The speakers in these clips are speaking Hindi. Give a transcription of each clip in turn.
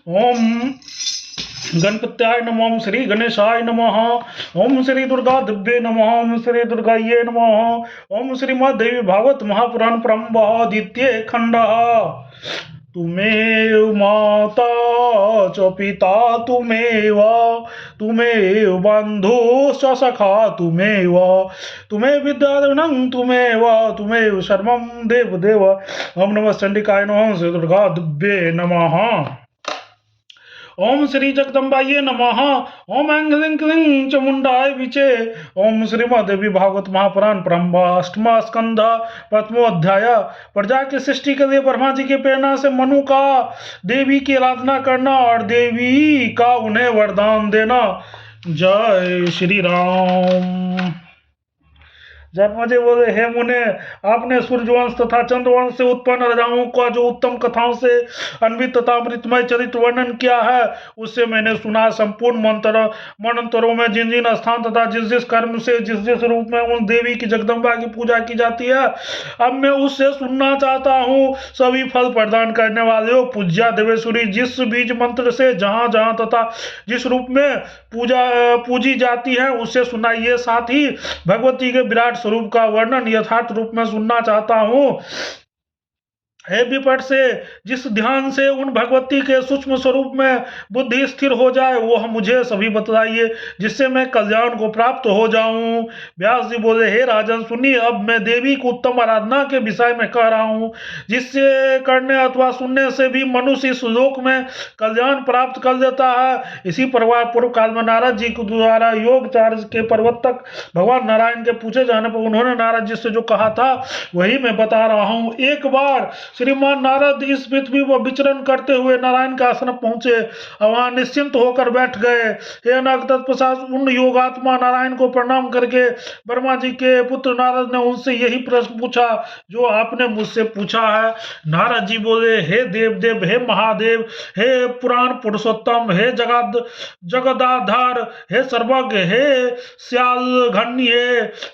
ओम गणपत्याय नमः। ओम श्री गणेशाय नमः। ओम श्री दुर्गा दिव्ये नमः। ओम श्री दुर्गाये नमः। ओम श्रीमद्देवी भागवत महापुराण प्रारंभ द्वितीय खंड। तुमेव माता च पिता तुमेव, तुमेव बन्धुश्च सखा तुमेव, तुमेव विद्याधनं तुमेव, तुमेव सर्वं देवदेव। ओम नमः चंडिकाय नमः। ओम श्री दुर्गा दिव्ये नमः। ओम श्री जगदम्बाये नमः। ओम ऐं ह्रीं क्लीं चामुण्डाय विचे। ओम श्रीमद्देवी भागवत महापुराण प्रारंभ अष्टमा स्कंध प्रथमोध्याय। प्रजा की सृष्टि के लिए ब्रह्मा जी की प्रेरणा से मनु का देवी की आराधना करना और देवी का उन्हें वरदान देना। जय श्री राम। जन्मजय बोले, हे मुने, आपने सूर्यवंश तथा चंद्रवंश से उत्पन्न राजाओं का जो उत्तम कथाओं से अन्वित तथा अमृतमय चरित्र वर्णन किया है, उससे मैंने सुना। संपूर्ण मनंतरों में जिन जिन स्थान तथा जिस जिस कर्म से जिस जिस रूप में उन देवी की जगदम्बा की पूजा की जाती है, अब मैं उससे सुनना चाहता हूँ। सभी फल प्रदान करने वाले हो पूज्या देवेश्वरी, जिस बीज मंत्र से जहाँ जहाँ तथा जिस रूप में पूजी जाती है उससे सुनाइए। साथ ही भगवती के विराट स्वरूप का वर्णन यथार्थ रूप में सुनना चाहता हूँ। हे विपट से, जिस ध्यान से उन भगवती के सूक्ष्म स्वरूप में बुद्धि स्थिर हो जाए, वह मुझे सभी बतलाइए, जिससे मैं कल्याण को प्राप्त हो जाऊं। व्यास जी बोले, हे राजन सुनिए, अब मैं देवी को उत्तम आराधना के विषय में कह रहा हूं, जिससे करने अथवा सुनने से भी मनुष्य इस लोक में कल्याण प्राप्त कर लेता है। इसी प्रकार पूर्व काल में नारद जी के द्वारा योग चार्य के प्रवर्तक भगवान नारायण के पूछे जाने पर उन्होंने नारद जी से जो कहा था वही मैं बता रहा हूँ। एक बार श्रीमान नारद इस पृथ्वी पर विचरण करते हुए नारायण के आश्रम पहुंचे, वहां निश्चिंत होकर बैठ गए। हे नाग, तत्पश्चात उन योगात्मा नारायण को प्रणाम करके ब्रह्मा जी के पुत्र नारद ने उनसे यही प्रश्न पूछा जो आपने मुझसे पूछा है। नारद जी बोले, हे देव, हे महादेव, हे पुराण पुरुषोत्तम, हे जगदाधार, हे सर्वज्ञ, हे श्याल घन्य,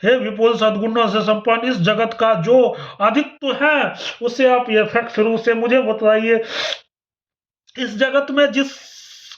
हे विपुल सद्गुणों से संपन्न इस जगत का जो आदित्य है, उससे आप यथार्थ शुरू से मुझे बताइए। इस जगत में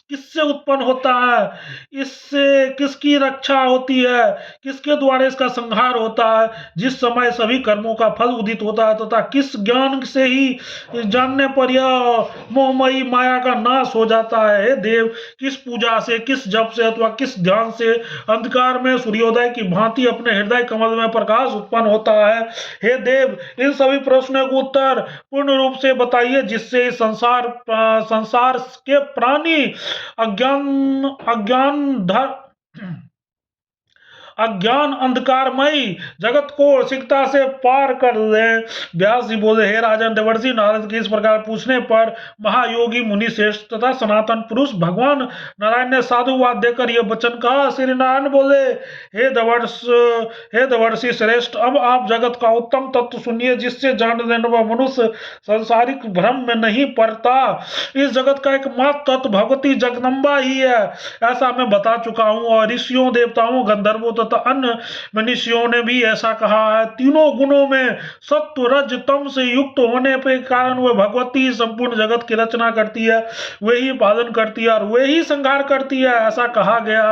किससे उत्पन्न होता है, इससे किसकी रक्षा होती है, किसके द्वारा इसका संहार होता है, जिस समय सभी कर्मों का फल उदित होता है, तथा किस ज्ञान से ही जानने पर यह मोहमयी माया का नाश हो जाता है। हे देव, किस पूजा से, किस जप से अथवा किस ध्यान से अंधकार में सूर्योदय की भांति अपने हृदय कमल में प्रकाश उत्पन्न होता है। हे देव, इन सभी प्रश्नों को उत्तर पूर्ण रूप से बताइए, जिससे संसार के प्राणी अज्ञान अंधकारमयी जगत को शीघ्रता से पार कर ले। व्यास जी बोले, हे राजन, देवर्षि नारद के इस प्रकार पूछने पर महायोगी मुनि श्रेष्ठ तथा सनातन पुरुष भगवान नारायण ने साधुवाद देकर यह वचन कहा। श्री नारायण बोले, हे देवर्षि श्रेष्ठ, अब आप जगत का उत्तम तत्व सुनिए, जिससे जान लेने वाला मनुष्य सांसारिक भ्रम में नहीं पड़ता। इस जगत का एकमात्र तत्व भगवती जगदम्बा ही है, ऐसा मैं बता चुका हूँ, और ऋषियों, देवताओं, गंधर्वों तथा अन्य मनुष्यों ने भी ऐसा कहा है। तीनों गुणों में सत्व रज तम से युक्त होने के कारण वह भगवती संपूर्ण जगत की रचना करती है, वही पालन करती है और वही संहार करती है, ऐसा कहा गया।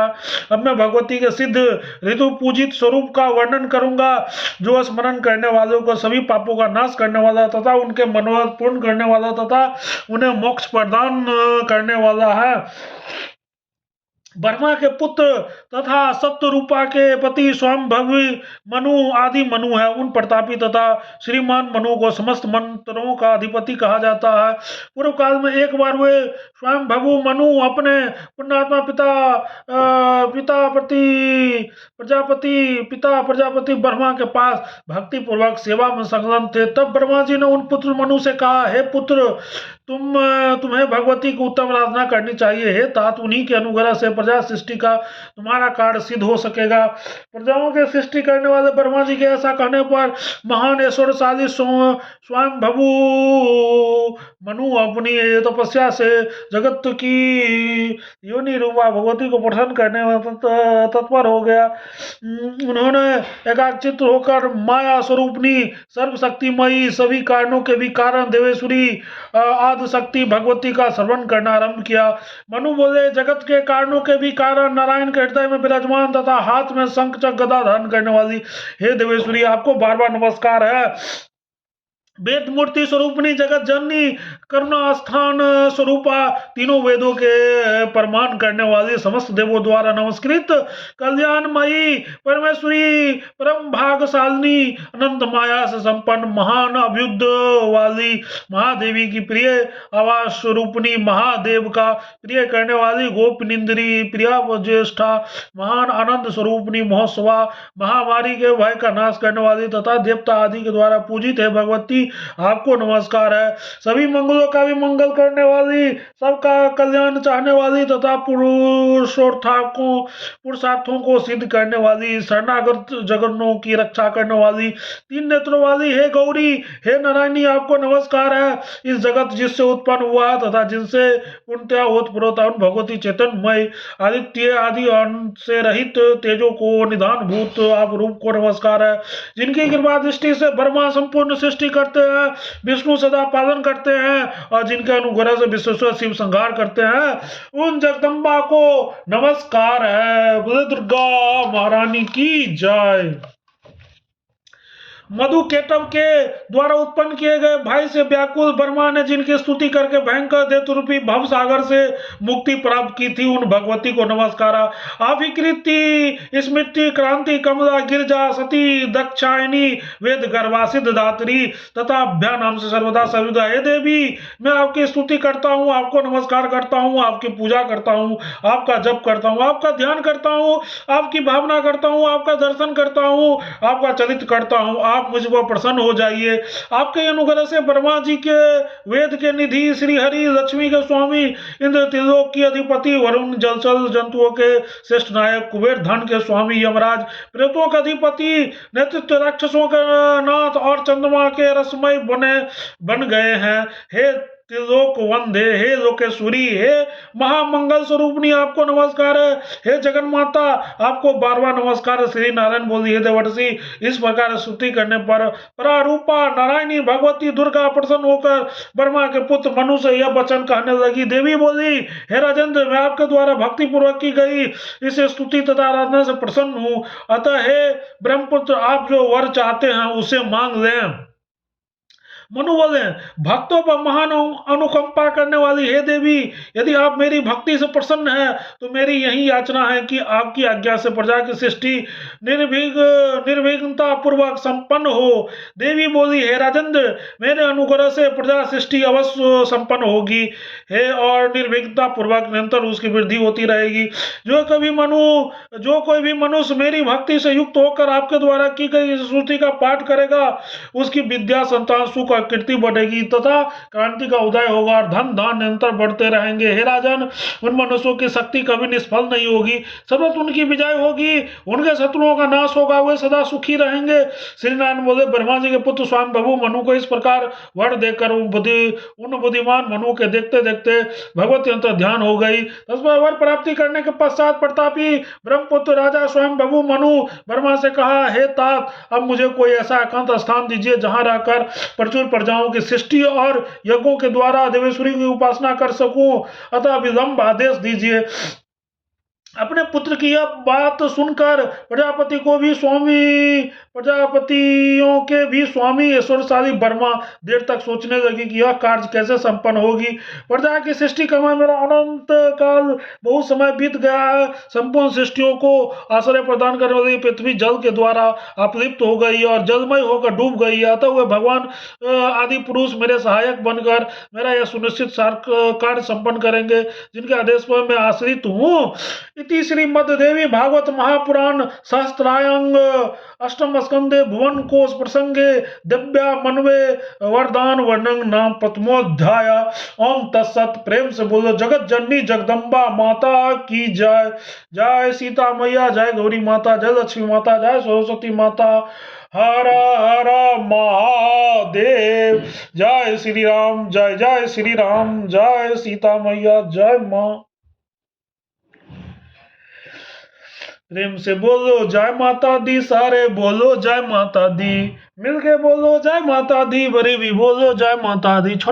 अब मैं भगवती के सिद्ध ऋतु पूजित स्वरूप का वर्णन करूंगा, जो स्मरण करने वालों को सभी पापों का नाश करने वाला तथा उनके मनोरथ पूर्ण करने वाला तथा उन्हें मोक्ष प्रदान करने वाला है। ब्रह्मा के पुत्र तथा सत्य रूपा के पति स्वयं भवी मनु आदि मनु है। उन प्रतापी तथा श्रीमान मनु को समस्त मंत्रों का अधिपति कहा जाता है। पूर्व काल में एक बार वे स्वयं भवु मनु अपने पुण्यात्मा पिता प्रजापति ब्रह्मा के पास भक्ति पूर्वक सेवा में संलग्न थे। तब ब्रह्मा जी ने उन पुत्र मनु से कहा, हे पुत्र, तुम्हें भगवती की उत्तम आराधना करनी चाहिए। हे तात, उन्हीं के अनुग्रह से प्रजा सृष्टि का तुम्हारा कार्य सिद्ध हो सकेगा। प्रजाओं के सृष्टि करने वाले ब्रह्मा जी के ऐसा कहने पर महान ऐश्वर्यशाली स्वयं भवु मनु अपनी तपस्या से जगत की योनि रूपा भगवती को प्रसन्न करने में तत्पर हो गया। उन्होंने एकाग्रचित्त होकर माया स्वरूपनी सर्वशक्तिमयी सभी कारणों के भी कारण देवेश्वरी आदि शक्ति भगवती का श्रवण करना आरंभ किया। मनु बोले, जगत के कारणों के भी कारण नारायण के हृदय में विराजमान तथा हाथ में शंख चक्र गदा धारण करने वाली हे देवेश्वरी, आपको बार बार नमस्कार है। वेद मूर्ति स्वरूपनी, जगत जननी, करुणा स्थान स्वरूपा, तीनों वेदों के प्रमाण करने वाली, समस्त देवों द्वारा नमस्कृत, कल्याणमयी परमेश्वरी, परम भागशालिनी, अनंत माया से संपन्न, महान अभ्युद वाली महादेवी की प्रिय आवास स्वरूपनी, महादेव का प्रिय करने वाली, गोपनिंद्री, प्रिया ज्येष्ठा, महान आनंद स्वरूपनी, महोत्सवा, महामारी के भय का नाश करने वाली तथा देवता आदि के द्वारा पूजित है भगवती, आपको नमस्कार है। सभी मंगलों का भी मंगल करने वाली, सबका कल्याण चाहने वाली तथा पुरुषार्थों को सिद्ध करने वाली, शरणागत जगन्नों की रक्षा करने वाली, तीन नेत्रों वाली हे गौरी, हे नारायणी, आपको नमस्कार है। इस जगत जिससे उत्पन्न हुआ तथा जिनसे पूर्णतया ओतप्रोत भगवती चैतन्यमय आदित्य आदि से रहित तेजों को निधान भूत आप रूप को नमस्कार है। जिनकी कृपा दृष्टि से ब्रह्मा संपूर्ण सृष्टि करते हैं, विष्णु सदा पालन करते हैं और जिनके अनुग्रह से विश्वेश्वर शिव संहार करते हैं, उन जगदम्बा को नमस्कार है। बोले दुर्गा महारानी की जय। मधु केटव के द्वारा उत्पन्न किए गए भाई से व्याकुल ब्रह्मा ने जिनकी स्तुति करके भयंकर दैत्य रूपी भव सागर से मुक्ति प्राप्त की थी, उन भगवती को नमस्कार। आविकृति, स्मृति, क्रांति, कमला, गिरजा, सती, दक्षायनी, वेद गर्भा, सिद्ध दात्री तथा अभ्या नाम से सर्वदा सर्वदा हे देवी, मैं आपकी स्तुति करता हूँ, आपको नमस्कार करता हूँ, आपकी पूजा करता हूँ, आपका जप करता हूँ, आपका ध्यान करता हूँ, आपकी भावना करता हूँ, आपका दर्शन करता हूँ, आपका चरित्र करता हूँ। आप मुझ पर प्रसन्न हो जाइए। आपके अनुग्रह से ब्रह्मा जी के, वेद के निधि, श्री हरि, लक्ष्मी के स्वामी, इंद्र त्रिलोक की अधिपति, वरुण, जलचर जंतुओं के श्रेष्ठ नायक, कुबेर धन के स्वामी, यमराज, प्रेतों का अधिपति, नेतृत्व राक्षसों का नाथ और चंद्रमा के रसमय बन गए हैं। हे त्रिलोक वंदे, हे लोकेश्वरी, हे महामंगल स्वरूपनी, आपको नमस्कार है। हे जगन माता, आपको बार बार नमस्कार है। श्री नारायण बोली, हे देवर्षि, इस प्रकार स्तुति करने पर परारूपा नारायणी भगवती दुर्गा प्रसन्न होकर ब्रह्मा के पुत्र मनु से यह वचन कहने लगी। देवी बोली, हे राजेंद्र, मैं आपके द्वारा भक्ति पूर्वक की गई इस स्तुति तथा आराधना से प्रसन्न हूँ, अतः हे ब्रह्मपुत्र, आप जो वर चाहते हैं उसे मांग लें। मनु बोले, भक्तों पर महान अनुकंपा करने वाली हे देवी, यदि आप मेरी भक्ति से प्रसन्न हैं तो मेरी यही याचना है कि आपकी आज्ञा से प्रजा की सृष्टि निर्विघ्नता पूर्वक संपन्न हो। देवी बोली, हे राजेंद्र, मेरे अनुग्रह से प्रजा सृष्टि अवश्य संपन्न होगी है और निर्विघ्नता पूर्वक निरंतर उसकी वृद्धि होती रहेगी। जो कोई भी मनुष्य मेरी भक्ति से युक्त होकर आपके द्वारा की गई स्तुति का पाठ करेगा, उसकी विद्या, संतान, सुख, कीर्ति बढ़ेगी तथा क्रांति का उदय होगा और धन धान निरंतर बढ़ते रहेंगे। हे राजन, उन मनुष्यों की शक्ति कभी निष्फल नहीं होगी, सतत उनकी विजय होगी, उनके शत्रुओं का नाश होगा, वे सदा सुखी रहेंगे। श्री नारायण बोले, ब्रह्मा जी के पुत्र स्वयं प्रभु मनु को इस प्रकार वर देकर उन बुद्धिमान मनु के देखते देखते भगवती अंतर ध्यान हो गई। तस्मात् वर प्राप्ति करने के पश्चात प्रतापी ब्रह्मपुत्र राजा स्वयं प्रभु मनु ब्रह्मा से कहा, हे तात, अब मुझे कोई ऐसा एकांत स्थान दीजिए जहां रहकर प्रचुर प्रजाओं की सृष्टि और यज्ञों के द्वारा देवेश्वरी की उपासना कर सकूं, अतः विलंब आदेश दीजिए। अपने पुत्र की यह बात सुनकर प्रजापतियों के भी स्वामी ऐश्वर्यशाली ब्रह्मा देर तक सोचने लगे कि यह कार्य कैसे संपन्न होगी। प्रजा की सृष्टि का मेरा अनंत काल बहुत समय बीत गया है। संपूर्ण सृष्टियों को आश्रय प्रदान करने वाली पृथ्वी जल के द्वारा अपलिप्त हो गई और जलमय होकर डूब गई है। अतः वे भगवान आदि पुरुष मेरे सहायक बनकर मेरा यह सुनिश्चित कार्य संपन्न करेंगे जिनके आदेश पर मैं आश्रित हूँ। इति श्रीमद् देवी भागवत महापुराण सहस्त्रायंग अष्टम स्कंदे भुवन कोश प्रसंगे दिव्या मनवे वरदान वर्णन नाम प्रथमोध्याय। ओम तत्सत। प्रेम से बोलो जगत जननी जगदम्बा माता की जय। जय सीता मैया, जय गौरी माता, जय लक्ष्मी माता, जय सरस्वती माता। हर हर महादेव। जय श्री राम, जय जय श्री राम, जय सीता मैया, जय माँ। प्रेम से बोलो जय माता दी, सारे बोलो जय माता दी, मिलके बोलो जय माता दी, बड़े भी बोलो जय माता दी।